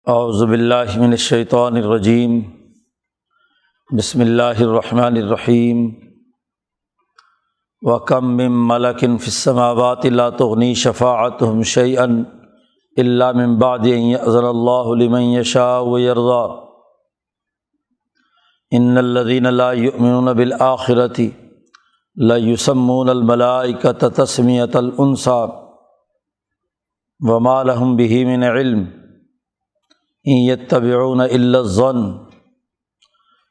اعوذ باللہ من الشیطان الرجیم بسم اللہ الرحمن الرحیم وَكَم مِّن مَّلَكٍ فِي السَّمَاوَاتِ لَا تُغْنِي شَفَاعَتُهُمْ شَيْئًا إِلَّا مِن بَعْدِ أَن يَأْذَنَ اللَّهُ لِمَن يَشَاءُ وَيَرْضَىٰ إِنَّ الَّذِينَ لَا يُؤْمِنُونَ بِالْآخِرَةِ لَيُسَمُّونَ الْمَلَائِكَةَ تَسْمِيَةَ الْأُنثىٰ وَمَا لَهُم بِهِ مِنْ عِلْمٍ إِن يَتَّبِعُونَ إِلَّا الظَّنَّ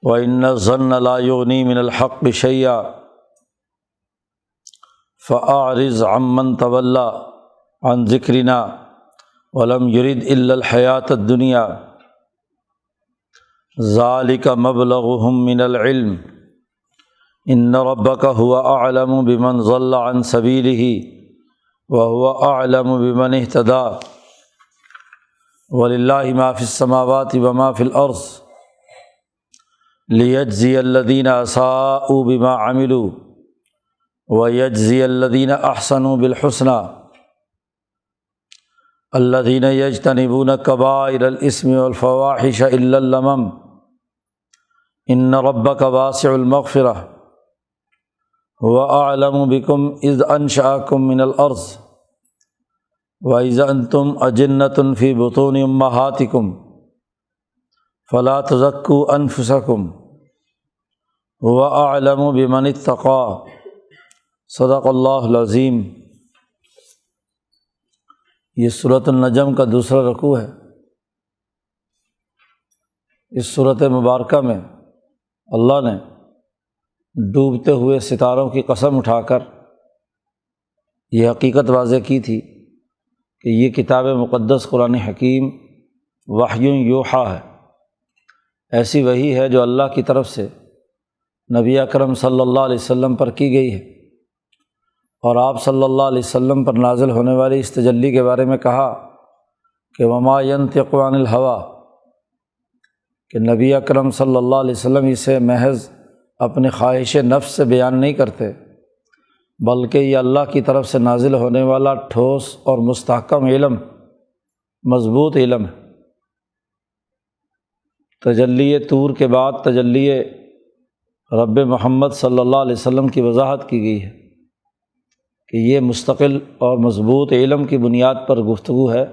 وَإِنَّ الظَّنَّ لَا يُغْنِي مِنَ الْحَقِّ شَيْئًا فَأَعْرِضْ عَمَّن تَوَلَّىٰ عَن ذِكْرِنَا وَلَمْ يُرِدْ إِلَّا الْحَيَاةَ الدُّنْيَا ذَلِكَ مَبْلَغُهُم مِّنَ الْعِلْمِ إِنَّ رَبَّكَ هُوَ أَعْلَمُ بِمَنْ ضَلَّ عَن سَبِيلِهِ وَهُوَ أَعْلَمُ بِمَنِ اهْتَدَىٰ وَلِلَّهِ مَا فِي السَّمَاوَاتِ وَمَا فِي الْأَرْضِ لِيَجْزِيَ الَّذِينَ أَسَاءُوا بِمَا عَمِلُوا وَيَجْزِيَ الَّذِينَ أَحْسَنُوا بِالْحُسْنَىٰ الَّذِينَ يَجْتَنِبُونَ كَبَائِرَ الْإِثْمِ وَالْفَوَاحِشَ إِلَّا اللَّمَمَ إِنَّ رَبَّكَ وَاسِعُ الْمَغْفِرَةِ هُوَ أَعْلَمُ بِكُمْ إِذْ أَنشَأَكُم مِّنَ الْأَرْضِ وَإِذْ أَنتُمْ أَجِنَّةٌ فِي بُطُونِ أُمَّهَاتِكُمْ فَلَا تُزَكُّوا أَنفُسَكُمْ هُوَ أَعْلَمُ بِمَنِ اتَّقَىٰ صدق اللہ العظیم۔ یہ سورۃ النجم کا دوسرا رکوع ہے۔ اس سورۃ مبارکہ میں اللہ نے ڈوبتے ہوئے ستاروں کی قسم اٹھا کر یہ حقیقت واضح کی تھی کہ یہ کتاب مقدس قرآن حکیم وحی یوحیٰ ہے، ایسی وحی ہے جو اللہ کی طرف سے نبی اکرم صلی اللہ علیہ وسلم پر کی گئی ہے، اور آپ صلی اللہ علیہ وسلم پر نازل ہونے والی اس تجلی کے بارے میں کہا کہ وما ينطق عن الهوى، کہ نبی اکرم صلی اللہ علیہ وسلم اسے محض اپنے خواہش نفس سے بیان نہیں کرتے، بلکہ یہ اللہ کی طرف سے نازل ہونے والا ٹھوس اور مستحکم علم، مضبوط علم ہے۔ تجلی طور کے بعد تجلی رب محمد صلی اللہ علیہ وسلم کی وضاحت کی گئی ہے کہ یہ مستقل اور مضبوط علم کی بنیاد پر گفتگو ہے،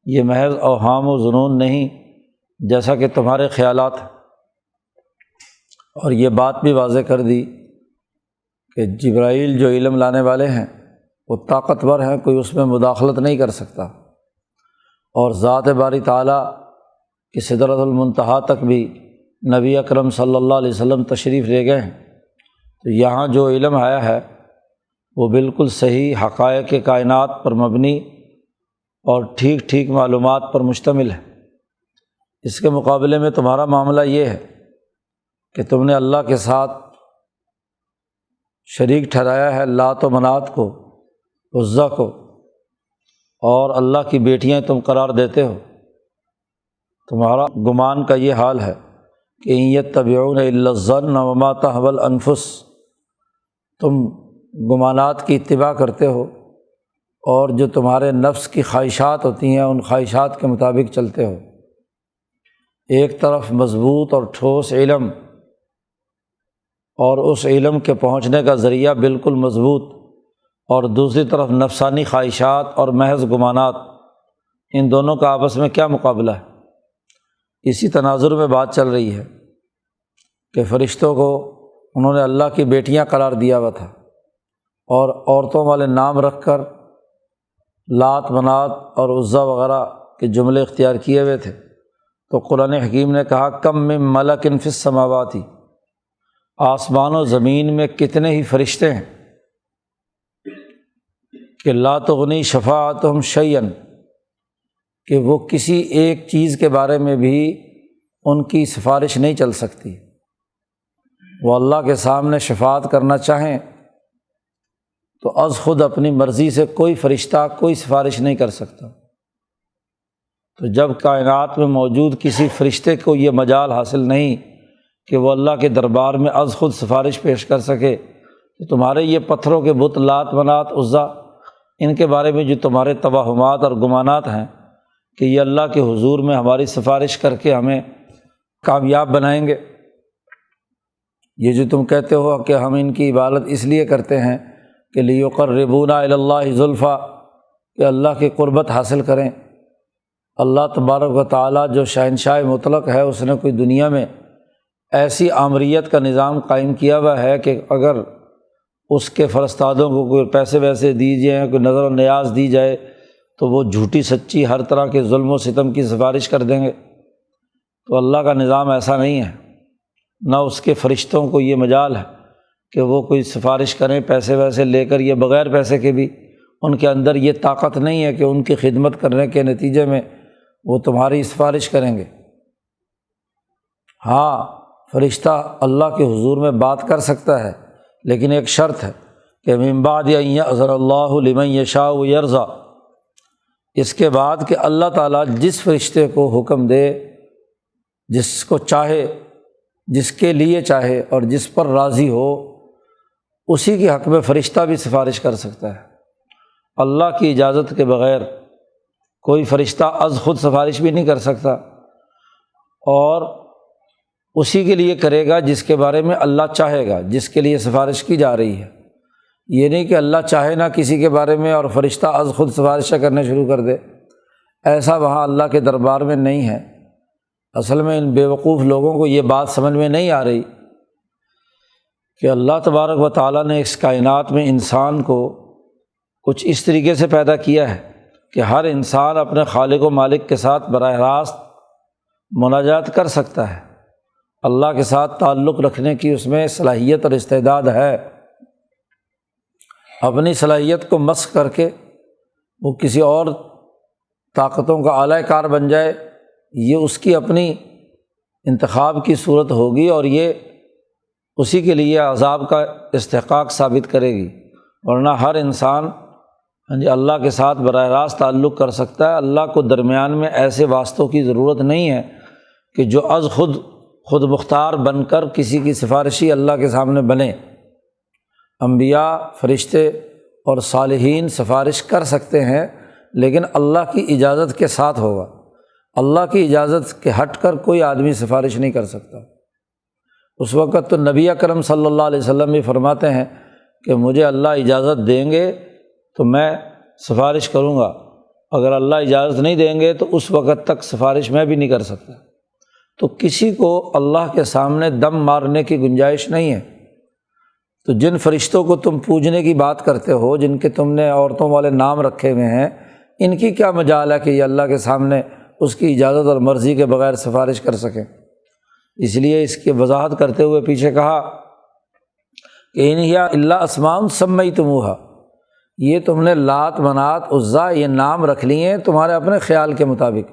یہ محض اوہام و ظنون نہیں جیسا کہ تمہارے خیالات ہیں۔ اور یہ بات بھی واضح کر دی کہ جبرائیل جو علم لانے والے ہیں وہ طاقتور ہیں، کوئی اس میں مداخلت نہیں کر سکتا، اور ذات باری تعالیٰ کی سدرۃ المنتہا تک بھی نبی اکرم صلی اللہ علیہ وسلم تشریف لے گئے ہیں۔ تو یہاں جو علم آیا ہے وہ بالکل صحیح حقائق کائنات پر مبنی اور ٹھیک ٹھیک معلومات پر مشتمل ہے۔ اس کے مقابلے میں تمہارا معاملہ یہ ہے کہ تم نے اللہ کے ساتھ شریک ٹھہرایا ہے لات و منات کو، عزیٰ کو، اور اللہ کی بیٹیاں تم قرار دیتے ہو۔ تمہارا گمان کا یہ حال ہے کہ ان یتبعون الا الظن وما تهوی الانفس، تم گمانات کی اتباع کرتے ہو اور جو تمہارے نفس کی خواہشات ہوتی ہیں ان خواہشات کے مطابق چلتے ہو۔ ایک طرف مضبوط اور ٹھوس علم اور اس علم کے پہنچنے کا ذریعہ بالکل مضبوط، اور دوسری طرف نفسانی خواہشات اور محض گمانات، ان دونوں کا آپس میں کیا مقابلہ ہے؟ اسی تناظر میں بات چل رہی ہے کہ فرشتوں کو انہوں نے اللہ کی بیٹیاں قرار دیا ہوا تھا، اور عورتوں والے نام رکھ کر لات منات اور عزیٰ وغیرہ کے جملے اختیار کیے ہوئے تھے۔ تو قرآن حکیم نے کہا کم من ملک فی السماوات، آسمان و زمین میں کتنے ہی فرشتے ہیں کہ لا تغنی شفاعتہم شیئا، کہ وہ کسی ایک چیز کے بارے میں بھی ان کی سفارش نہیں چل سکتی۔ وہ اللہ کے سامنے شفاعت کرنا چاہیں تو از خود اپنی مرضی سے کوئی فرشتہ کوئی سفارش نہیں کر سکتا۔ تو جب کائنات میں موجود کسی فرشتے کو یہ مجال حاصل نہیں کہ وہ اللہ کے دربار میں از خود سفارش پیش کر سکے، تو تمہارے یہ پتھروں کے بت لات منات عزیٰ، ان کے بارے میں جو تمہارے توہمات اور گمانات ہیں کہ یہ اللہ کے حضور میں ہماری سفارش کر کے ہمیں کامیاب بنائیں گے۔ یہ جو تم کہتے ہو کہ ہم ان کی عبادت اس لیے کرتے ہیں کہ لیقربونا الی اللہ زلفیٰ، کہ اللہ کی قربت حاصل کریں۔ اللہ تبارک و تعالیٰ جو شہنشاہ مطلق ہے، اس نے کوئی دنیا میں ایسی آمریت کا نظام قائم کیا ہوا ہے کہ اگر اس کے فرستادوں کو کوئی پیسے ویسے دی جائیں، کوئی نظر و نیاز دی جائے، تو وہ جھوٹی سچی ہر طرح کے ظلم و ستم کی سفارش کر دیں گے۔ تو اللہ کا نظام ایسا نہیں ہے، نہ اس کے فرشتوں کو یہ مجال ہے کہ وہ کوئی سفارش کریں پیسے ویسے لے کر، یہ بغیر پیسے کے بھی ان کے اندر یہ طاقت نہیں ہے کہ ان کی خدمت کرنے کے نتیجے میں وہ تمہاری سفارش کریں گے۔ ہاں، فرشتہ اللہ کے حضور میں بات کر سکتا ہے، لیکن ایک شرط ہے کہ من بعد ان یأذن اللہ لمن یشاء ویرضی، اس کے بعد کہ اللہ تعالیٰ جس فرشتے کو حکم دے، جس کو چاہے، جس کے لیے چاہے اور جس پر راضی ہو، اسی کے حق میں فرشتہ بھی سفارش کر سکتا ہے۔ اللہ کی اجازت کے بغیر کوئی فرشتہ از خود سفارش بھی نہیں کر سکتا، اور اسی کے لیے کرے گا جس کے بارے میں اللہ چاہے گا، جس کے لیے سفارش کی جا رہی ہے۔ یہ نہیں کہ اللہ چاہے نہ کسی کے بارے میں اور فرشتہ از خود سفارشیں کرنے شروع کر دے، ایسا وہاں اللہ کے دربار میں نہیں ہے۔ اصل میں ان بیوقوف لوگوں کو یہ بات سمجھ میں نہیں آ رہی کہ اللہ تبارک و تعالیٰ نے اس کائنات میں انسان کو کچھ اس طریقے سے پیدا کیا ہے کہ ہر انسان اپنے خالق و مالک کے ساتھ براہ راست مناجات کر سکتا ہے، اللہ کے ساتھ تعلق رکھنے کی اس میں صلاحیت اور استعداد ہے۔ اپنی صلاحیت کو مسخ کر کے وہ کسی اور طاقتوں کا اعلی کار بن جائے، یہ اس کی اپنی انتخاب کی صورت ہوگی، اور یہ اسی کے لیے عذاب کا استحقاق ثابت کرے گی۔ ورنہ ہر انسان اللہ کے ساتھ براہ راست تعلق کر سکتا ہے۔ اللہ کو درمیان میں ایسے واسطوں کی ضرورت نہیں ہے کہ جو از خود مختار بن کر کسی کی سفارشی اللہ کے سامنے بنے۔ انبیاء، فرشتے اور صالحین سفارش کر سکتے ہیں، لیکن اللہ کی اجازت کے ساتھ ہوگا۔ اللہ کی اجازت کے ہٹ کر کوئی آدمی سفارش نہیں کر سکتا۔ اس وقت تو نبی اکرم صلی اللہ علیہ وسلم بھی فرماتے ہیں کہ مجھے اللہ اجازت دیں گے تو میں سفارش کروں گا، اگر اللہ اجازت نہیں دیں گے تو اس وقت تک سفارش میں بھی نہیں کر سکتا۔ تو کسی کو اللہ کے سامنے دم مارنے کی گنجائش نہیں ہے۔ تو جن فرشتوں کو تم پوجنے کی بات کرتے ہو، جن کے تم نے عورتوں والے نام رکھے ہوئے ہیں، ان کی کیا مجال ہے کہ یہ اللہ کے سامنے اس کی اجازت اور مرضی کے بغیر سفارش کر سکیں؟ اس لیے اس کی وضاحت کرتے ہوئے پیچھے کہا کہ ان ہی الا اسماء سمیتموہا، یہ تم نے لات، منات، عزیٰ یہ نام رکھ لیے ہیں تمہارے اپنے خیال کے مطابق،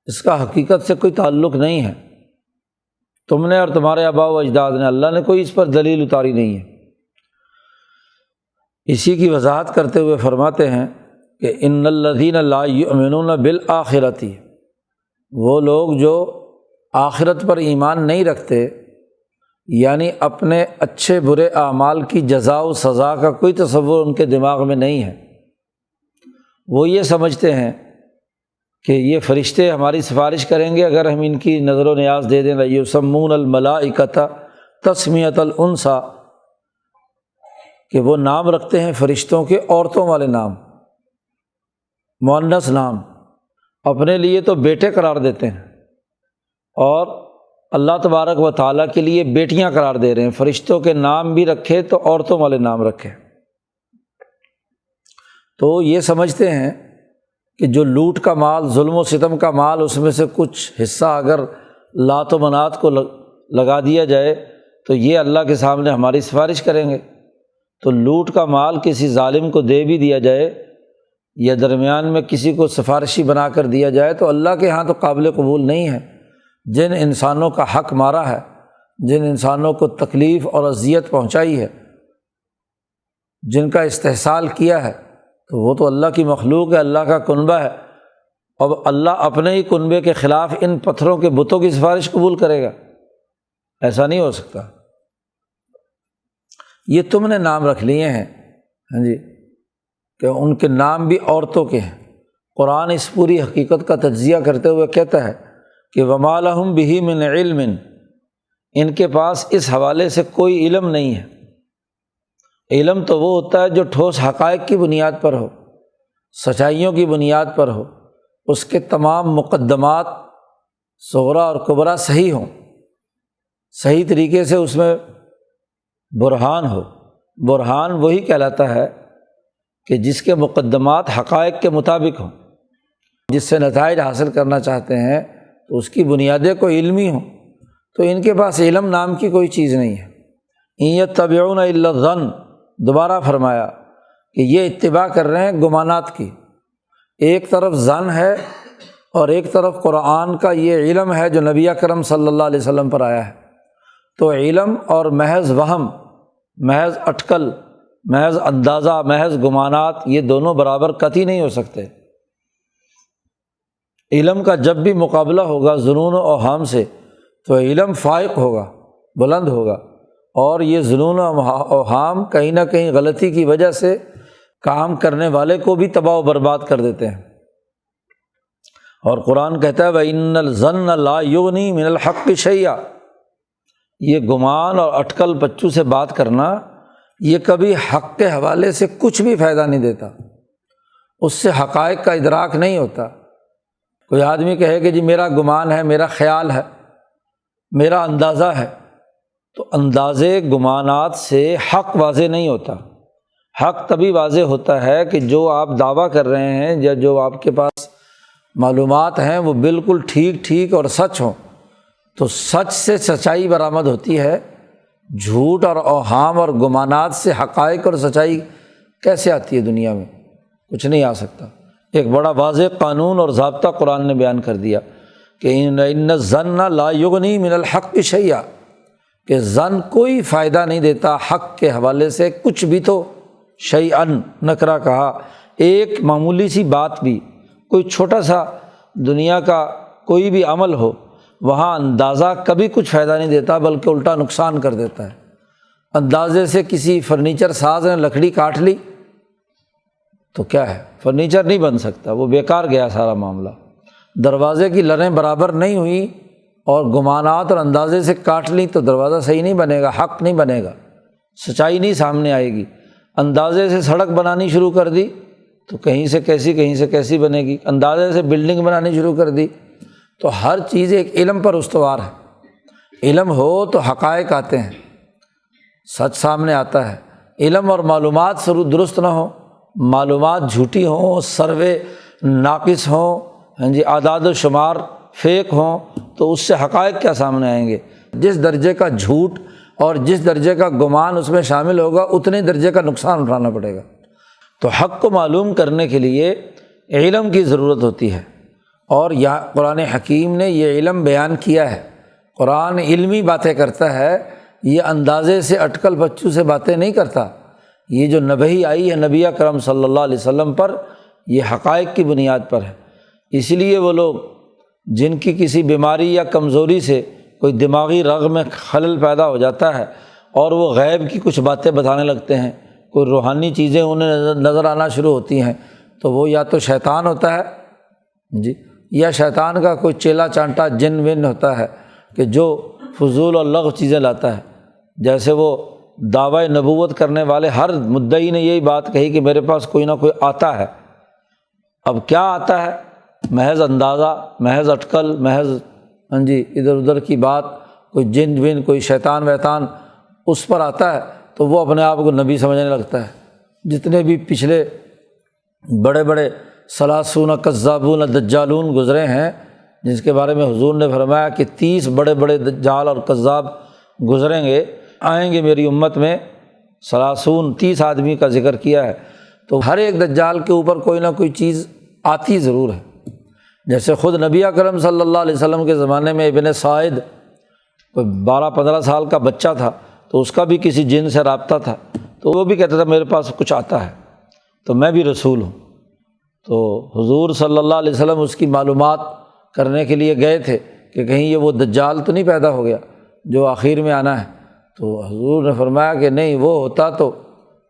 اس کا حقیقت سے کوئی تعلق نہیں ہے۔ تم نے اور تمہارے آباء و اجداد نے، اللہ نے کوئی اس پر دلیل اتاری نہیں ہے۔ اسی کی وضاحت کرتے ہوئے فرماتے ہیں کہ ان الذین لا یؤمنون بالآخرۃ، وہ لوگ جو آخرت پر ایمان نہیں رکھتے، یعنی اپنے اچھے برے اعمال کی جزا و سزا کا کوئی تصور ان کے دماغ میں نہیں ہے۔ وہ یہ سمجھتے ہیں کہ یہ فرشتے ہماری سفارش کریں گے اگر ہم ان کی نظر و نیاز دے دیں۔ یسمون الملائکۃ تسمیۃ الانثیٰ، کہ وہ نام رکھتے ہیں فرشتوں کے عورتوں والے نام، مؤنث نام، اپنے لیے تو بیٹے قرار دیتے ہیں، اور اللہ تبارک و تعالیٰ کے لیے بیٹیاں قرار دے رہے ہیں۔ فرشتوں کے نام بھی رکھے تو عورتوں والے نام رکھے۔ تو یہ سمجھتے ہیں کہ جو لوٹ کا مال، ظلم و ستم کا مال، اس میں سے کچھ حصہ اگر لات و منات کو لگا دیا جائے تو یہ اللہ کے سامنے ہماری سفارش کریں گے۔ تو لوٹ کا مال کسی ظالم کو دے بھی دیا جائے یا درمیان میں کسی کو سفارشی بنا کر دیا جائے تو اللہ کے ہاں تو قابل قبول نہیں ہے۔ جن انسانوں کا حق مارا ہے، جن انسانوں کو تکلیف اور اذیت پہنچائی ہے، جن کا استحصال کیا ہے، تو وہ تو اللہ کی مخلوق ہے، اللہ کا کنبہ ہے۔ اب اللہ اپنے ہی کنبے کے خلاف ان پتھروں کے بتوں کی سفارش قبول کرے گا؟ ایسا نہیں ہو سکتا۔ یہ تم نے نام رکھ لیے ہیں، ہاں جی، کہ ان کے نام بھی عورتوں کے ہیں، قرآن اس پوری حقیقت کا تجزیہ کرتے ہوئے کہتا ہے کہ وما لہم بہ من علم، ان کے پاس اس حوالے سے کوئی علم نہیں ہے۔ علم تو وہ ہوتا ہے جو ٹھوس حقائق کی بنیاد پر ہو، سچائیوں کی بنیاد پر ہو، اس کے تمام مقدمات صغریٰ اور کبریٰ صحیح ہوں، صحیح طریقے سے اس میں برہان ہو۔ برہان وہی کہلاتا ہے کہ جس کے مقدمات حقائق کے مطابق ہوں، جس سے نتائج حاصل کرنا چاہتے ہیں تو اس کی بنیادیں کوئی علمی ہوں۔ تو ان کے پاس علم نام کی کوئی چیز نہیں ہے۔ ان یتبعون الا الظن، دوبارہ فرمایا کہ یہ اتباع کر رہے ہیں گمانات کی۔ ایک طرف ظن ہے اور ایک طرف قرآن کا یہ علم ہے جو نبی اکرم صلی اللہ علیہ وسلم پر آیا ہے۔ تو علم اور محض وہم، محض اٹکل، محض اندازہ، محض گمانات، یہ دونوں برابر قطعی نہیں ہو سکتے۔ علم کا جب بھی مقابلہ ہوگا ظنون و اوہام سے تو علم فائق ہوگا، بلند ہوگا، اور یہ ظنون و اوہام کہیں نہ کہیں غلطی کی وجہ سے کام کرنے والے کو بھی تباہ و برباد کر دیتے ہیں۔ اور قرآن کہتا ہے وَإِنَّ الظَّنَّ لَا يُغْنِي مِنَ الْحَقِّ شَيْئًا، یہ گمان اور اٹکل پچو سے بات کرنا یہ کبھی حق کے حوالے سے کچھ بھی فائدہ نہیں دیتا، اس سے حقائق کا ادراک نہیں ہوتا۔ کوئی آدمی کہے کہ جی میرا گمان ہے، میرا خیال ہے، میرا اندازہ ہے، تو اندازے گمانات سے حق واضح نہیں ہوتا۔ حق تبھی واضح ہوتا ہے کہ جو آپ دعویٰ کر رہے ہیں یا جو آپ کے پاس معلومات ہیں وہ بالکل ٹھیک اور سچ ہوں، تو سچ سے سچائی برآمد ہوتی ہے۔ جھوٹ اور اوہام اور گمانات سے حقائق اور سچائی کیسے آتی ہے دنیا میں؟ کچھ نہیں آ سکتا۔ ایک بڑا واضح قانون اور ضابطہ قرآن نے بیان کر دیا کہ ان الظن لا یغنی من الحق شیئا، کہ ظن کوئی فائدہ نہیں دیتا حق کے حوالے سے کچھ بھی۔ تو شیئن نکرہ کہا، ایک معمولی سی بات بھی، کوئی چھوٹا سا دنیا کا کوئی بھی عمل ہو، وہاں اندازہ کبھی کچھ فائدہ نہیں دیتا بلکہ الٹا نقصان کر دیتا ہے۔ اندازے سے کسی فرنیچر ساز نے لکڑی کاٹ لی تو کیا ہے، فرنیچر نہیں بن سکتا، وہ بیکار گیا سارا معاملہ۔ دروازے کی لڑیں برابر نہیں ہوئی اور گمانات اور اندازے سے کاٹ لی تو دروازہ صحیح نہیں بنے گا، حق نہیں بنے گا، سچائی نہیں سامنے آئے گی۔ اندازے سے سڑک بنانی شروع کر دی تو کہیں سے کیسی بنے گی، اندازے سے بلڈنگ بنانی شروع کر دی۔ تو ہر چیز ایک علم پر استوار ہے۔ علم ہو تو حقائق آتے ہیں، سچ سامنے آتا ہے۔ علم اور معلومات درست نہ ہو، معلومات جھوٹی ہوں، سروے ناقص ہوں، اعداد و شمار فیک ہوں، تو اس سے حقائق کیا سامنے آئیں گے؟ جس درجے کا جھوٹ اور جس درجے کا گمان اس میں شامل ہوگا اتنے درجے کا نقصان اٹھانا پڑے گا۔ تو حق کو معلوم کرنے کے لیے علم کی ضرورت ہوتی ہے، اور یہاں قرآن حکیم نے یہ علم بیان کیا ہے۔ قرآن علمی باتیں کرتا ہے، یہ اندازے سے اٹکل پچو سے باتیں نہیں کرتا۔ یہ جو نبی آئی ہے نبی اکرم صلی اللہ علیہ وسلم پر، یہ حقائق کی بنیاد پر ہے۔ اس لیے وہ لوگ جن کی کسی بیماری یا کمزوری سے کوئی دماغی رگ میں خلل پیدا ہو جاتا ہے اور وہ غیب کی کچھ باتیں بتانے لگتے ہیں، کوئی روحانی چیزیں انہیں نظر آنا شروع ہوتی ہیں، تو وہ یا تو شیطان ہوتا ہے یا شیطان کا کوئی چیلا چانٹا جن ون ہوتا ہے کہ جو فضول اور لغو چیزیں لاتا ہے۔ جیسے وہ دعویٰ نبوت کرنے والے ہر مدعی نے یہی بات کہی کہ میرے پاس کوئی نہ کوئی آتا ہے۔ اب کیا آتا ہے؟ محض اندازہ، محض اٹکل، محض ادھر ادھر کی بات، کوئی جن ون، کوئی شیطان ویطان اس پر آتا ہے تو وہ اپنے آپ کو نبی سمجھنے لگتا ہے۔ جتنے بھی پچھلے بڑے بڑے ثلاثون کذابون دجالون گزرے ہیں، جس کے بارے میں حضور نے فرمایا کہ 30 بڑے بڑے دجال اور کذاب گزریں گے، آئیں گے میری امت میں، 30 آدمی کا ذکر کیا ہے۔ تو ہر ایک دجال کے اوپر کوئی نہ کوئی چیز آتی ضرور ہے۔ جیسے خود نبی اکرم صلی اللہ علیہ وسلم کے زمانے میں ابن سعید کوئی 12-15 سال کا بچہ تھا، تو اس کا بھی کسی جن سے رابطہ تھا، تو وہ بھی کہتا تھا میرے پاس کچھ آتا ہے تو میں بھی رسول ہوں۔ تو حضور صلی اللہ علیہ وسلم اس کی معلومات کرنے کے لیے گئے تھے کہ کہیں یہ وہ دجال تو نہیں پیدا ہو گیا جو آخر میں آنا ہے۔ تو حضور نے فرمایا کہ نہیں، وہ ہوتا تو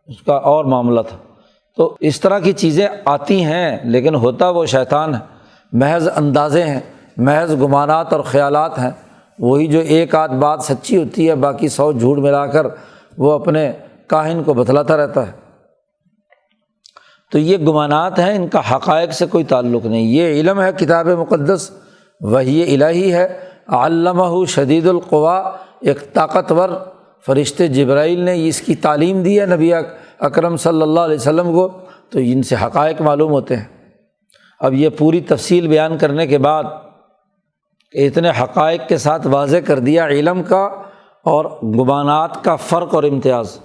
اس کا اور معاملہ تھا، تو اس طرح کی چیزیں آتی ہیں، لیکن ہوتا وہ شیطان ہے، محض اندازے ہیں، محض گمانات اور خیالات ہیں، وہی جو ایک آدھ بات سچی ہوتی ہے، باقی 100 جھوٹ ملا کر وہ اپنے کاہن کو بتلاتا رہتا ہے۔ تو یہ گمانات ہیں، ان کا حقائق سے کوئی تعلق نہیں۔ یہ علم ہے کتاب مقدس، وحی الہی ہے، علمہ شدید القوا، ایک طاقتور فرشتے جبرائیل نے اس کی تعلیم دی ہے نبی اکرم صلی اللہ علیہ وسلم کو، تو ان سے حقائق معلوم ہوتے ہیں۔ اب یہ پوری تفصیل بیان کرنے کے بعد اتنے حقائق کے ساتھ واضح کر دیا علم کا اور گمانات کا فرق اور امتیاز،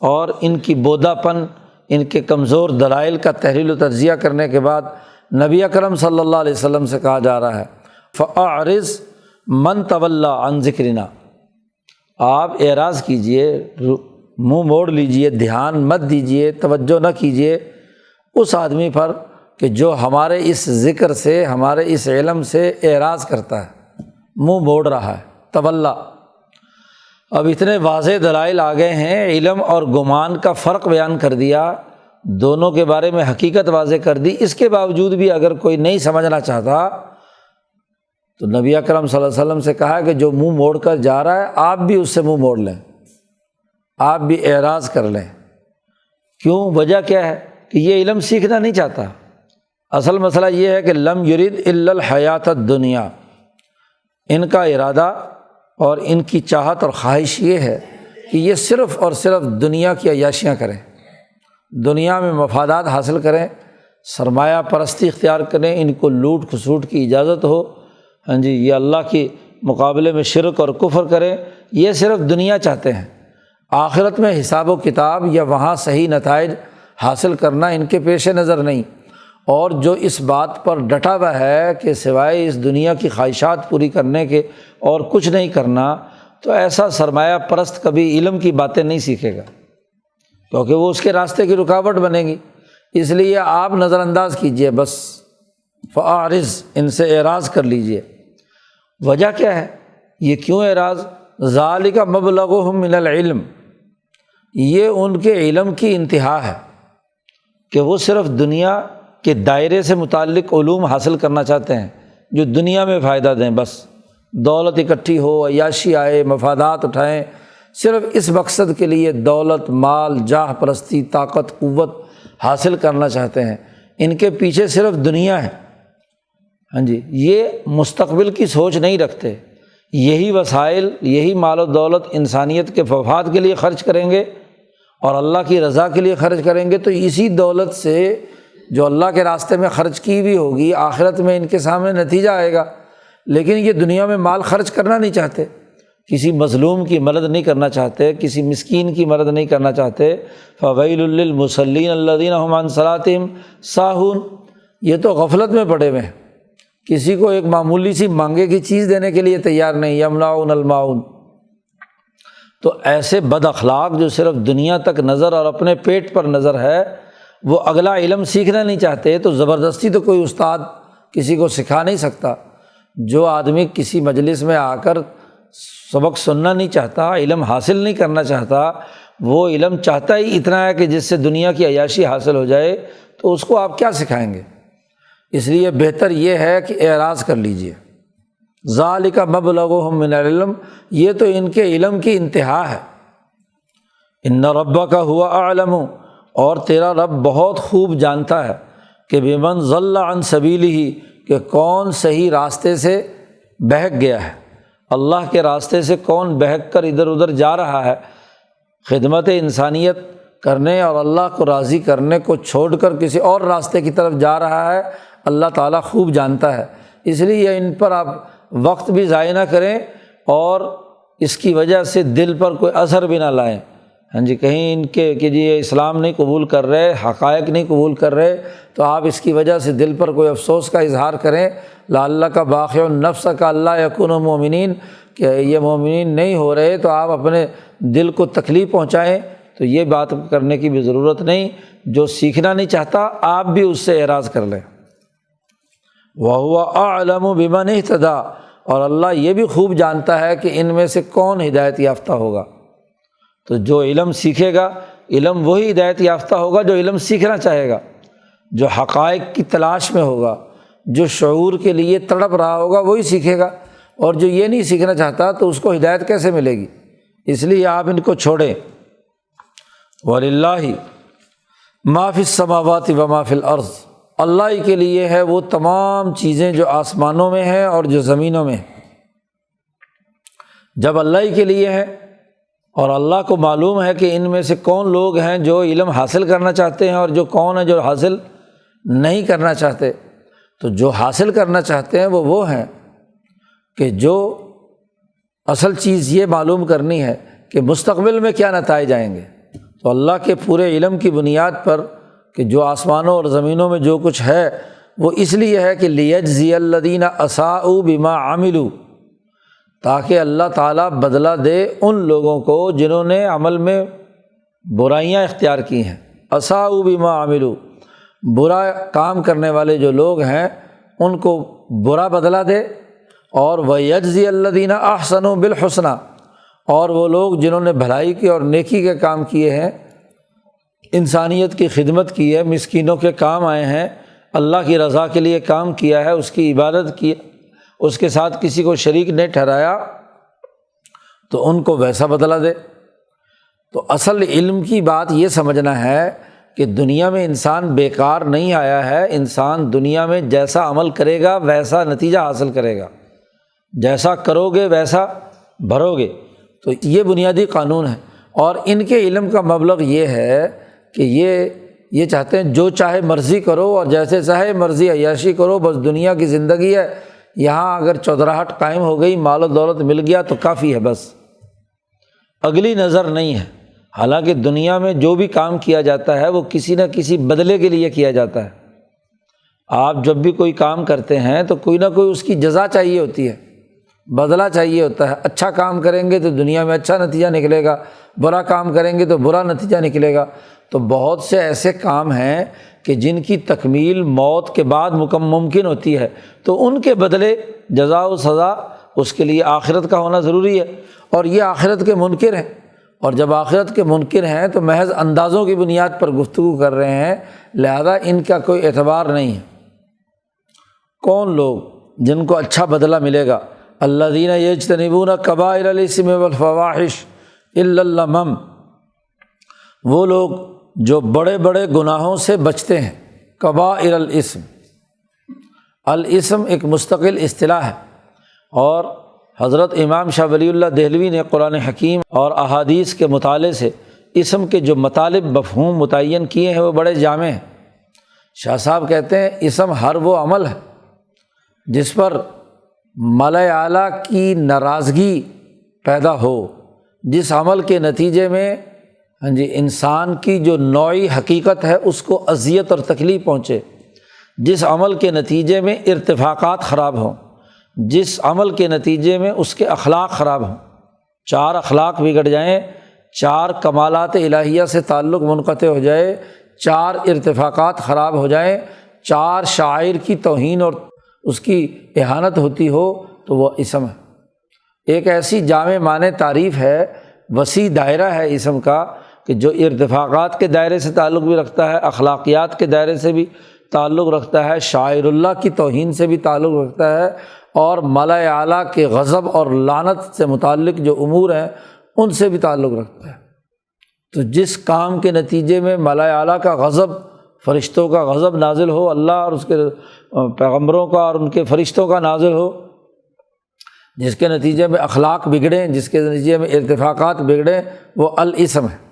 اور ان کی بودھا پن، ان کے کمزور دلائل کا تحلیل و تجزیہ کرنے کے بعد نبی اکرم صلی اللہ علیہ وسلم سے کہا جا رہا ہے فَأَعْرِضْ مَنْ تَوَلَّىٰ عَنْ ذِكْرِنَا، آپ اعراض کیجئے، منہ موڑ لیجئے، دھیان مت دیجئے، توجہ نہ کیجئے اس آدمی پر کہ جو ہمارے اس ذکر سے، ہمارے اس علم سے اعراض کرتا ہے، منہ موڑ رہا ہے، تولا۔ اب اتنے واضح دلائل آ گئے ہیں، علم اور گمان کا فرق بیان کر دیا، دونوں کے بارے میں حقیقت واضح کر دی، اس کے باوجود بھی اگر کوئی نہیں سمجھنا چاہتا تو نبی اکرم صلی اللہ علیہ وسلم سے کہا کہ جو منہ موڑ کر جا رہا ہے آپ بھی اس سے منہ موڑ لیں، آپ بھی اعراض کر لیں۔ کیوں؟ وجہ کیا ہے کہ یہ علم سیکھنا نہیں چاہتا۔ اصل مسئلہ یہ ہے کہ لم یرید الا الحیات الدنیا، ان کا ارادہ اور ان کی چاہت اور خواہش یہ ہے کہ یہ صرف اور صرف دنیا کی عیاشیاں کریں، دنیا میں مفادات حاصل کریں، سرمایہ پرستی اختیار کریں، ان کو لوٹ کھسوٹ کی اجازت ہو، ہاں جی، یہ اللہ کے مقابلے میں شرک اور کفر کریں، یہ صرف دنیا چاہتے ہیں۔ آخرت میں حساب و کتاب یا وہاں صحیح نتائج حاصل کرنا ان کے پیش نظر نہیں، اور جو اس بات پر ڈٹا ہوا ہے کہ سوائے اس دنیا کی خواہشات پوری کرنے کے اور کچھ نہیں کرنا، تو ایسا سرمایہ پرست کبھی علم کی باتیں نہیں سیکھے گا، کیونکہ وہ اس کے راستے کی رکاوٹ بنے گی۔ اس لیے آپ نظر انداز کیجئے، بس فَأَعْرِضْ، ان سے اعراض کر لیجئے۔ وجہ کیا ہے؟ یہ کیوں اعراض؟ ذَلِكَ مَبْلَغُهُم مِّنَ الْعِلْمِ، یہ ان کے علم کی انتہا ہے کہ وہ صرف دنیا کے دائرے سے متعلق علوم حاصل کرنا چاہتے ہیں جو دنیا میں فائدہ دیں، بس دولت اکٹھی ہو، عیاشی آئے، مفادات اٹھائیں، صرف اس مقصد کے لیے دولت، مال، جاہ پرستی، طاقت، قوت حاصل کرنا چاہتے ہیں، ان کے پیچھے صرف دنیا ہے۔ ہاں جی، یہ مستقبل کی سوچ نہیں رکھتے، یہی وسائل، یہی مال و دولت انسانیت کے مفاد کے لیے خرچ کریں گے اور اللہ کی رضا کے لیے خرچ کریں گے، تو اسی دولت سے جو اللہ کے راستے میں خرچ کی ہوئی ہوگی آخرت میں ان کے سامنے نتیجہ آئے گا۔ لیکن یہ دنیا میں مال خرچ کرنا نہیں چاہتے، کسی مظلوم کی مدد نہیں کرنا چاہتے، کسی مسکین کی مدد نہیں کرنا چاہتے۔ فَوَيْلٌ لِّلْمُصَلِّينَ الَّذِينَ هُمْ عَنْ صَلَاتِهِمْ سَاهُونَ، یہ تو غفلت میں پڑے ہوئے ہیں، کسی کو ایک معمولی سی مانگے کی چیز دینے کے لیے تیار نہیں، یمنعون الماعون۔ تو ایسے بد اخلاق جو صرف دنیا تک نظر اور اپنے پیٹ پر نظر ہے، وہ اگلا علم سیکھنا نہیں چاہتے، تو زبردستی تو کوئی استاد کسی کو سکھا نہیں سکتا۔ جو آدمی کسی مجلس میں آ کر سبق سننا نہیں چاہتا، علم حاصل نہیں کرنا چاہتا، وہ علم چاہتا ہی اتنا ہے کہ جس سے دنیا کی عیاشی حاصل ہو جائے، تو اس کو آپ کیا سکھائیں گے؟ اس لیے بہتر یہ ہے کہ اعراض کر لیجئے۔ ذالک مبلغہم من العلم، یہ تو ان کے علم کی انتہا ہے۔ ان ربک هو اعلم، اور تیرا رب بہت خوب جانتا ہے کہ بمن ضل عن سبیلہ، کہ کون صحیح راستے سے بہک گیا ہے، اللہ کے راستے سے کون بہک کر ادھر ادھر جا رہا ہے، خدمت انسانیت کرنے اور اللہ کو راضی کرنے کو چھوڑ کر کسی اور راستے کی طرف جا رہا ہے، اللہ تعالیٰ خوب جانتا ہے۔ اس لیے ان پر آپ وقت بھی ضائع نہ کریں اور اس کی وجہ سے دل پر کوئی اثر بھی نہ لائیں۔ ہاں جی، کہیں ان کے کہ جی یہ اسلام نہیں قبول کر رہے، حقائق نہیں قبول کر رہے، تو آپ اس کی وجہ سے دل پر کوئی افسوس کا اظہار کریں، لعلک باخع النفس کا اللہ یکونوا مؤمنین، کہ یہ مومنین نہیں ہو رہے تو آپ اپنے دل کو تکلیف پہنچائیں، تو یہ بات کرنے کی بھی ضرورت نہیں۔ جو سیکھنا نہیں چاہتا آپ بھی اس سے اعراض کر لیں۔ وَهُوَ أَعْلَمُ بِمَنِ اهْتَدَىٰ، اور اللہ یہ بھی خوب جانتا ہے کہ ان میں سے کون ہدایت یافتہ ہوگا۔ تو جو علم سیکھے گا علم وہی ہدایت یافتہ ہوگا جو علم سیکھنا چاہے گا، جو حقائق کی تلاش میں ہوگا، جو شعور کے لیے تڑپ رہا ہوگا وہی سیکھے گا، اور جو یہ نہیں سیکھنا چاہتا تو اس کو ہدایت کیسے ملے گی؟ اس لیے آپ ان کو چھوڑیں۔ وَلِلَّهِ مَا فِي السَّمَاوَاتِ وَمَا فِي الْأَرْضِ، اللہ ہی کے لیے ہے وہ تمام چیزیں جو آسمانوں میں ہیں اور جو زمینوں میں ہیں۔ جب اللہ ہی کے لیے ہے اور اللہ کو معلوم ہے کہ ان میں سے کون لوگ ہیں جو علم حاصل کرنا چاہتے ہیں اور جو کون ہیں جو حاصل نہیں کرنا چاہتے، تو جو حاصل کرنا چاہتے ہیں وہ ہیں کہ جو اصل چیز یہ معلوم کرنی ہے کہ مستقبل میں کیا نتائج آئیں گے، تو اللہ کے پورے علم کی بنیاد پر کہ جو آسمانوں اور زمینوں میں جو کچھ ہے وہ اس لیے ہے کہ لیجزی الذین اساءوا بما عملوا، تاکہ اللہ تعالیٰ بدلہ دے ان لوگوں کو جنہوں نے عمل میں برائیاں اختیار کی ہیں۔ اساءوا بما عملوا، برا کام کرنے والے جو لوگ ہیں ان کو برا بدلہ دے، اور وَيَجْزِيَ الَّذِينَ أَحْسَنُوا بِالْحُسْنَى، اور وہ لوگ جنہوں نے بھلائی کی اور نیکی کے کام کیے ہیں، انسانیت کی خدمت کی ہے، مسکینوں کے کام آئے ہیں، اللہ کی رضا کے لیے کام کیا ہے، اس کی عبادت کی، اس کے ساتھ کسی کو شریک نہیں ٹھہرایا، تو ان کو ویسا بدلہ دے۔ تو اصل علم کی بات یہ سمجھنا ہے کہ دنیا میں انسان بیکار نہیں آیا ہے، انسان دنیا میں جیسا عمل کرے گا ویسا نتیجہ حاصل کرے گا، جیسا کرو گے ویسا بھرو گے، تو یہ بنیادی قانون ہے۔ اور ان کے علم کا مبلغ یہ ہے کہ یہ چاہتے ہیں جو چاہے مرضی کرو اور جیسے چاہے مرضی عیاشی کرو، بس دنیا کی زندگی ہے، یہاں اگر چودراہٹ قائم ہو گئی، مال و دولت مل گیا تو کافی ہے، بس اگلی نظر نہیں ہے۔ حالانکہ دنیا میں جو بھی کام کیا جاتا ہے وہ کسی نہ کسی بدلے کے لیے کیا جاتا ہے۔ آپ جب بھی کوئی کام کرتے ہیں تو کوئی نہ کوئی اس کی جزا چاہیے ہوتی ہے، بدلہ چاہیے ہوتا ہے۔ اچھا کام کریں گے تو دنیا میں اچھا نتیجہ نکلے گا، برا کام کریں گے تو برا نتیجہ نکلے گا۔ تو بہت سے ایسے کام ہیں کہ جن کی تکمیل موت کے بعد ممکن ہوتی ہے، تو ان کے بدلے جزا و سزا اس کے لیے آخرت کا ہونا ضروری ہے، اور یہ آخرت کے منکر ہیں، اور جب آخرت کے منکر ہیں تو محض اندازوں کی بنیاد پر گفتگو کر رہے ہیں، لہذا ان کا کوئی اعتبار نہیں ہے۔ کون لوگ جن کو اچھا بدلہ ملے گا؟ الذین یجتنبون کبائر الاثم والفواحش الا اللمم، وہ لوگ جو بڑے بڑے گناہوں سے بچتے ہیں۔ کبائر الاثم، الاثم ایک مستقل اصطلاح ہے، اور حضرت امام شاہ ولی اللہ دہلوی نے قرآن حکیم اور احادیث کے مطالعے سے اسم کے جو مطالب مفہوم متعین کیے ہیں وہ بڑے جامع ہیں۔ شاہ صاحب کہتے ہیں اسم ہر وہ عمل ہے جس پر ملائے اعلیٰ کی ناراضگی پیدا ہو، جس عمل کے نتیجے میں انسان کی جو نوعی حقیقت ہے اس کو اذیت اور تکلیف پہنچے، جس عمل کے نتیجے میں ارتفاقات خراب ہوں، جس عمل کے نتیجے میں اس کے اخلاق خراب ہوں، 4 اخلاق بگڑ جائیں، 4 کمالات الہیہ سے تعلق منقطع ہو جائے، 4 ارتفاقات خراب ہو جائیں، 4 شاعر کی توہین اور اس کی اہانت ہوتی ہو، تو وہ اسم ہے۔ ایک ایسی جامع معنی تعریف ہے، وسیع دائرہ ہے اسم کا، کہ جو ارتفاقات کے دائرے سے تعلق بھی رکھتا ہے، اخلاقیات کے دائرے سے بھی تعلق رکھتا ہے، شاعر اللہ کی توہین سے بھی تعلق رکھتا ہے، اور ملائے اعلیٰ کے غضب اور لعنت سے متعلق جو امور ہیں ان سے بھی تعلق رکھتا ہے۔ تو جس کام کے نتیجے میں ملائے اعلیٰ کا غضب، فرشتوں کا غضب نازل ہو، اللہ اور اس کے پیغمبروں کا اور ان کے فرشتوں کا نازل ہو، جس کے نتیجے میں اخلاق بگڑیں، جس کے نتیجے میں ارتفاقات بگڑیں، وہ الاسم ہے۔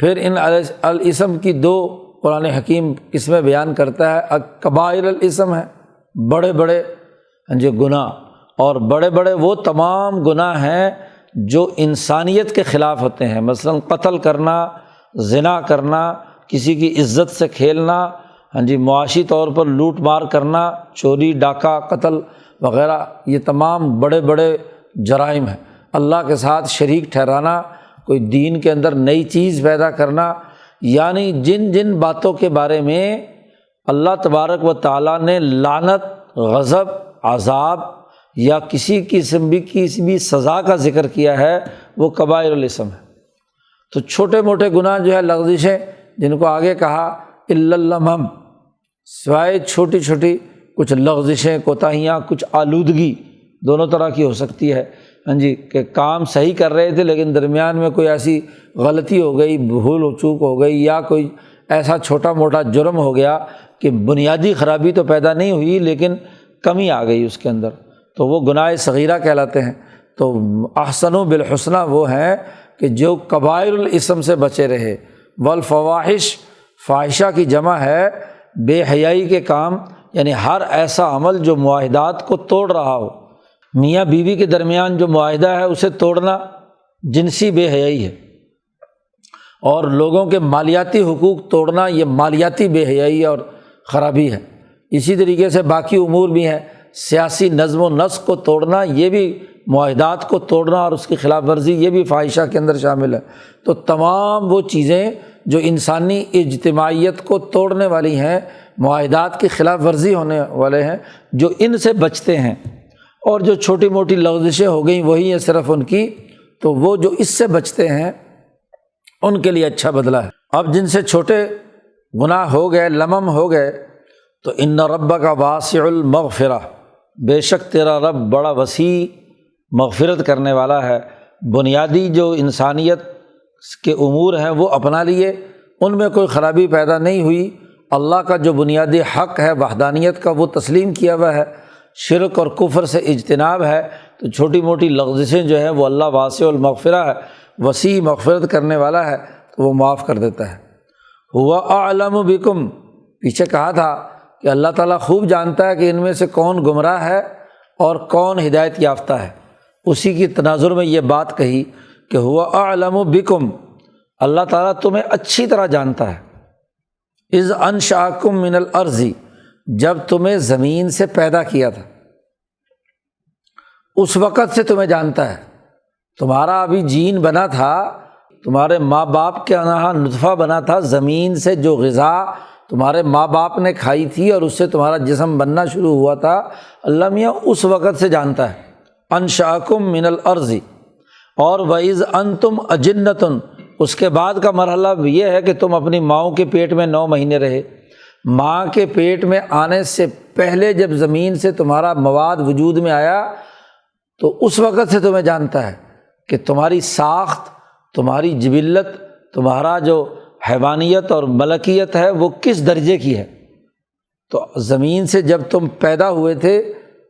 پھر ان الاسم کی 2 قرآن حکیم قسمیں بیان کرتا ہے۔ کبائر الاسم ہے، بڑے بڑے گناہ، اور بڑے بڑے وہ تمام گناہ ہیں جو انسانیت کے خلاف ہوتے ہیں، مثلاً قتل کرنا، زنا کرنا، کسی کی عزت سے کھیلنا، معاشی طور پر لوٹ مار کرنا، چوری ڈاکہ قتل وغیرہ، یہ تمام بڑے بڑے جرائم ہیں۔ اللہ کے ساتھ شریک ٹھہرانا، کوئی دین کے اندر نئی چیز پیدا کرنا، یعنی جن جن باتوں کے بارے میں اللہ تبارک و تعالیٰ نے لعنت، غضب، عذاب یا کسی قسم بھی سزا کا ذکر کیا ہے، وہ کبائر الاسم ہے۔ تو چھوٹے موٹے گناہ جو ہے لغزشیں، جن کو آگے کہا الا اللمم، سوائے چھوٹی چھوٹی کچھ لغزشیں، کوتاہیاں، کچھ آلودگی دونوں طرح کی ہو سکتی ہے، ہاں جی، کہ کام صحیح کر رہے تھے لیکن درمیان میں کوئی ایسی غلطی ہو گئی، بھول و چوک ہو گئی، یا کوئی ایسا چھوٹا موٹا جرم ہو گیا کہ بنیادی خرابی تو پیدا نہیں ہوئی لیکن کمی آ گئی اس کے اندر، تو وہ گناہ صغیرہ کہلاتے ہیں۔ تو احسنوا بالحسنی وہ ہیں کہ جو کبائر الاسم سے بچے رہے، والفواحش، فاحشہ کی جمع ہے بے حیائی کے کام، یعنی ہر ایسا عمل جو معاہدات کو توڑ رہا ہو، میاں بیوی کے درمیان جو معاہدہ ہے اسے توڑنا جنسی بے حیائی ہے، اور لوگوں کے مالیاتی حقوق توڑنا یہ مالیاتی بے حیائی اور خرابی ہے۔ اسی طریقے سے باقی امور بھی ہیں، سیاسی نظم و نسق کو توڑنا یہ بھی معاہدات کو توڑنا اور اس کی خلاف ورزی یہ بھی فاحشہ کے اندر شامل ہے۔ تو تمام وہ چیزیں جو انسانی اجتماعیت کو توڑنے والی ہیں، معاہدات کی خلاف ورزی ہونے والے ہیں، جو ان سے بچتے ہیں، اور جو چھوٹی موٹی لغزشیں ہو گئیں وہی ہیں صرف ان کی، تو وہ جو اس سے بچتے ہیں ان کے لیے اچھا بدلہ ہے۔ اب جن سے چھوٹے گناہ ہو گئے، لمم ہو گئے، تو ان ربک واسع المغفرہ، بے شک تیرا رب بڑا وسیع مغفرت کرنے والا ہے۔ بنیادی جو انسانیت کے امور ہیں وہ اپنا لیے، ان میں کوئی خرابی پیدا نہیں ہوئی، اللہ کا جو بنیادی حق ہے وحدانیت کا وہ تسلیم کیا ہوا ہے، شرک اور کفر سے اجتناب ہے، تو چھوٹی موٹی لغزشیں جو ہیں وہ اللہ واسع المغفرہ ہے، وسیع مغفرت کرنے والا ہے، تو وہ معاف کر دیتا ہے۔ هو اعلم بکم، پیچھے کہا تھا کہ اللہ تعالیٰ خوب جانتا ہے کہ ان میں سے کون گمراہ ہے اور کون ہدایت یافتہ ہے، اسی کی تناظر میں یہ بات کہی کہ هو اعلم بکم، اللہ تعالیٰ تمہیں اچھی طرح جانتا ہے، اذ انشأکم من الارض، جب تمہیں زمین سے پیدا کیا تھا اس وقت سے تمہیں جانتا ہے، تمہارا ابھی جین بنا تھا، تمہارے ماں باپ کے یہاں نطفہ بنا تھا، زمین سے جو غذا تمہارے ماں باپ نے کھائی تھی اور اس سے تمہارا جسم بننا شروع ہوا تھا، اللہ میاں اس وقت سے جانتا ہے۔ انشأکم من الارض، اور وَإِذْ أَنْتُمْ أَجِنَّةٌ، اس کے بعد کا مرحلہ یہ ہے کہ تم اپنی ماؤں کے پیٹ میں 9 مہینے رہے، ماں کے پیٹ میں آنے سے پہلے جب زمین سے تمہارا مواد وجود میں آیا تو اس وقت سے تمہیں جانتا ہے کہ تمہاری ساخت، تمہاری جبلت، تمہارا جو حیوانیت اور ملکیت ہے وہ کس درجے کی ہے۔ تو زمین سے جب تم پیدا ہوئے تھے،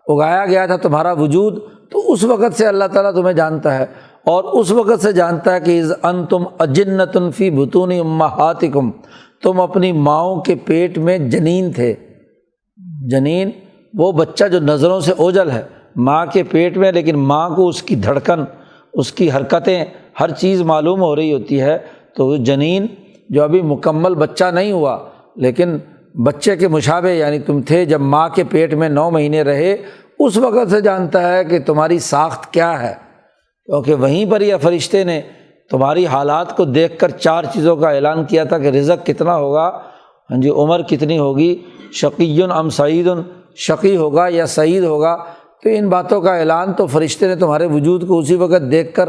اگایا گیا تھا تمہارا وجود، تو اس وقت سے اللہ تعالیٰ تمہیں جانتا ہے، اور اس وقت سے جانتا ہے کہ اذ انتم اجنۃ فی بطون امہاتکم، تم اپنی ماؤں کے پیٹ میں جنین تھے۔ جنین وہ بچہ جو نظروں سے اوجھل ہے ماں کے پیٹ میں، لیکن ماں کو اس کی دھڑکن، اس کی حرکتیں، ہر چیز معلوم ہو رہی ہوتی ہے، تو وہ جنین جو ابھی مکمل بچہ نہیں ہوا لیکن بچے کے مشابہ یعنی تم تھے جب ماں کے پیٹ میں 9 مہینے رہے، اس وقت سے جانتا ہے کہ تمہاری ساخت کیا ہے، کیونکہ وہیں پر یہ فرشتے نے تمہاری حالات کو دیکھ کر 4 چیزوں کا اعلان کیا تھا کہ رزق کتنا ہوگا، ہاں جی، عمر کتنی ہوگی، شقی ام سعید، شقی ہوگا یا سعید ہوگا، تو ان باتوں کا اعلان تو فرشتے نے تمہارے وجود کو اسی وقت دیکھ کر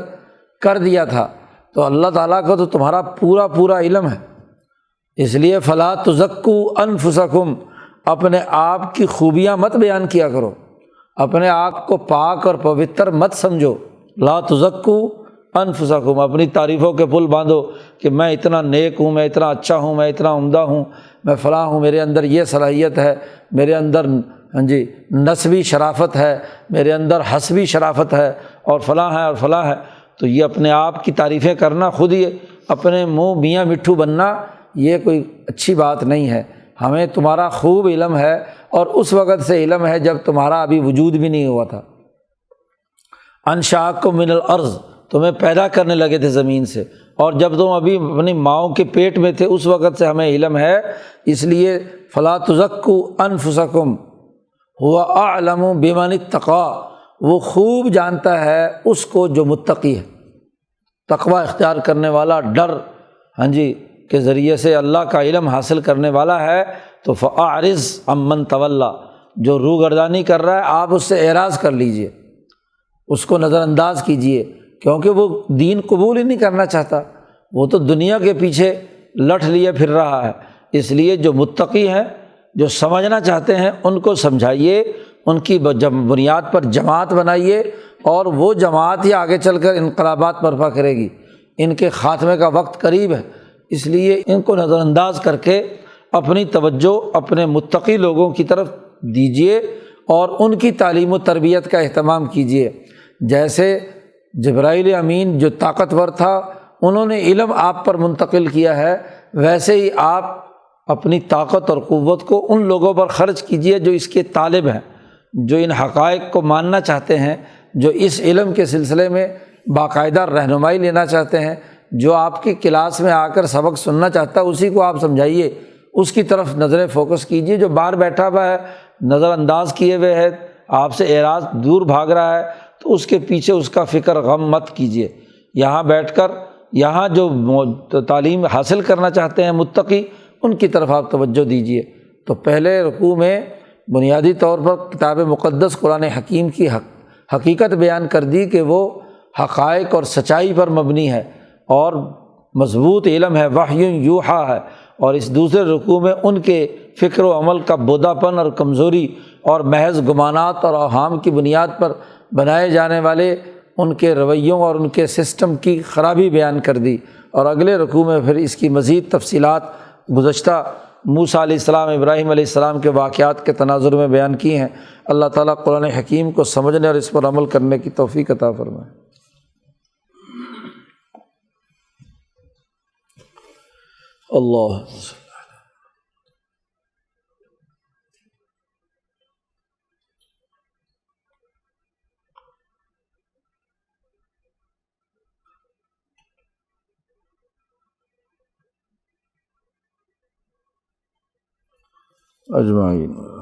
کر دیا تھا۔ تو اللہ تعالیٰ کو تو تمہارا پورا علم ہے، اس لیے فلا تزکوا انفسکم، اپنے آپ کی خوبیاں مت بیان کیا کرو، اپنے آپ کو پاک اور پوتر مت سمجھو، لا تزکوا انفسکم، اپنی تعریفوں کے پل باندھو کہ میں اتنا نیک ہوں، میں اتنا اچھا ہوں، میں اتنا عمدہ ہوں، میں فلاں ہوں، میرے اندر یہ صلاحیت ہے، میرے اندر ہاں جی نسبی شرافت ہے، میرے اندر حسبی شرافت ہے، اور فلاں ہے اور فلاں ہے۔ تو یہ اپنے آپ کی تعریفیں کرنا، خود یہ اپنے منہ میاں مٹھو بننا، یہ کوئی اچھی بات نہیں ہے۔ ہمیں تمہارا خوب علم ہے، اور اس وقت سے علم ہے جب تمہارا ابھی وجود بھی نہیں ہوا تھا۔ انشأکم من الارض، تمہیں پیدا کرنے لگے تھے زمین سے، اور جب تم ابھی اپنی ماؤں کے پیٹ میں تھے اس وقت سے ہمیں علم ہے، اس لیے فلا تزکوا انفسکم هو اعلم بمن اتقى، وہ خوب جانتا ہے اس کو جو متقی ہے، تقوی اختیار کرنے والا، ڈر ہاں جی کے ذریعے سے اللہ کا علم حاصل کرنے والا ہے۔ تو فاعرض عمن تولی، جو روگردانی کر رہا ہے آپ اس سے اعراض کر لیجئے، اس کو نظر انداز کیجئے، کیونکہ وہ دین قبول ہی نہیں کرنا چاہتا، وہ تو دنیا کے پیچھے لٹ لیے پھر رہا ہے۔ اس لیے جو متقی ہیں، جو سمجھنا چاہتے ہیں، ان کو سمجھائیے، ان کی بنیاد پر جماعت بنائیے، اور وہ جماعت ہی آگے چل کر انقلابات برپا کرے گی۔ ان کے خاتمے کا وقت قریب ہے، اس لیے ان کو نظر انداز کر کے اپنی توجہ اپنے متقی لوگوں کی طرف دیجیے اور ان کی تعلیم و تربیت کا اہتمام کیجیے۔ جیسے جبرائیل امین جو طاقتور تھا، انہوں نے علم آپ پر منتقل کیا ہے، ویسے ہی آپ اپنی طاقت اور قوت کو ان لوگوں پر خرچ کیجیے جو اس کے طالب ہیں، جو ان حقائق کو ماننا چاہتے ہیں، جو اس علم کے سلسلے میں باقاعدہ رہنمائی لینا چاہتے ہیں، جو آپ کی کلاس میں آ کر سبق سننا چاہتا ہے، اسی کو آپ سمجھائیے، اس کی طرف نظریں فوکس کیجیے۔ جو باہر بیٹھا ہوا ہے، نظر انداز کیے ہوئے ہے، آپ سے اعراض دور بھاگ رہا ہے، تو اس کے پیچھے اس کا فکر غم مت کیجیے۔ یہاں بیٹھ کر یہاں جو تعلیم حاصل کرنا چاہتے ہیں متقی، ان کی طرف آپ توجہ دیجیے۔ تو پہلے رکوع میں بنیادی طور پر کتاب مقدس قرآن حکیم کی حقیقت بیان کر دی کہ وہ حقائق اور سچائی پر مبنی ہے اور مضبوط علم ہے، وحی یوحیٰ ہے۔ اور اس دوسرے رکوع میں ان کے فکر و عمل کا بودھا پن اور کمزوری اور محض گمانات اور اوہام کی بنیاد پر بنائے جانے والے ان کے رویوں اور ان کے سسٹم کی خرابی بیان کر دی۔ اور اگلے رکوع میں پھر اس کی مزید تفصیلات گزشتہ موسیٰ علیہ السلام، ابراہیم علیہ السلام کے واقعات کے تناظر میں بیان کی ہیں۔ اللہ تعالیٰ قرآن حکیم کو سمجھنے اور اس پر عمل کرنے کی توفیق عطا فرمائے۔ اللہ اجمعین۔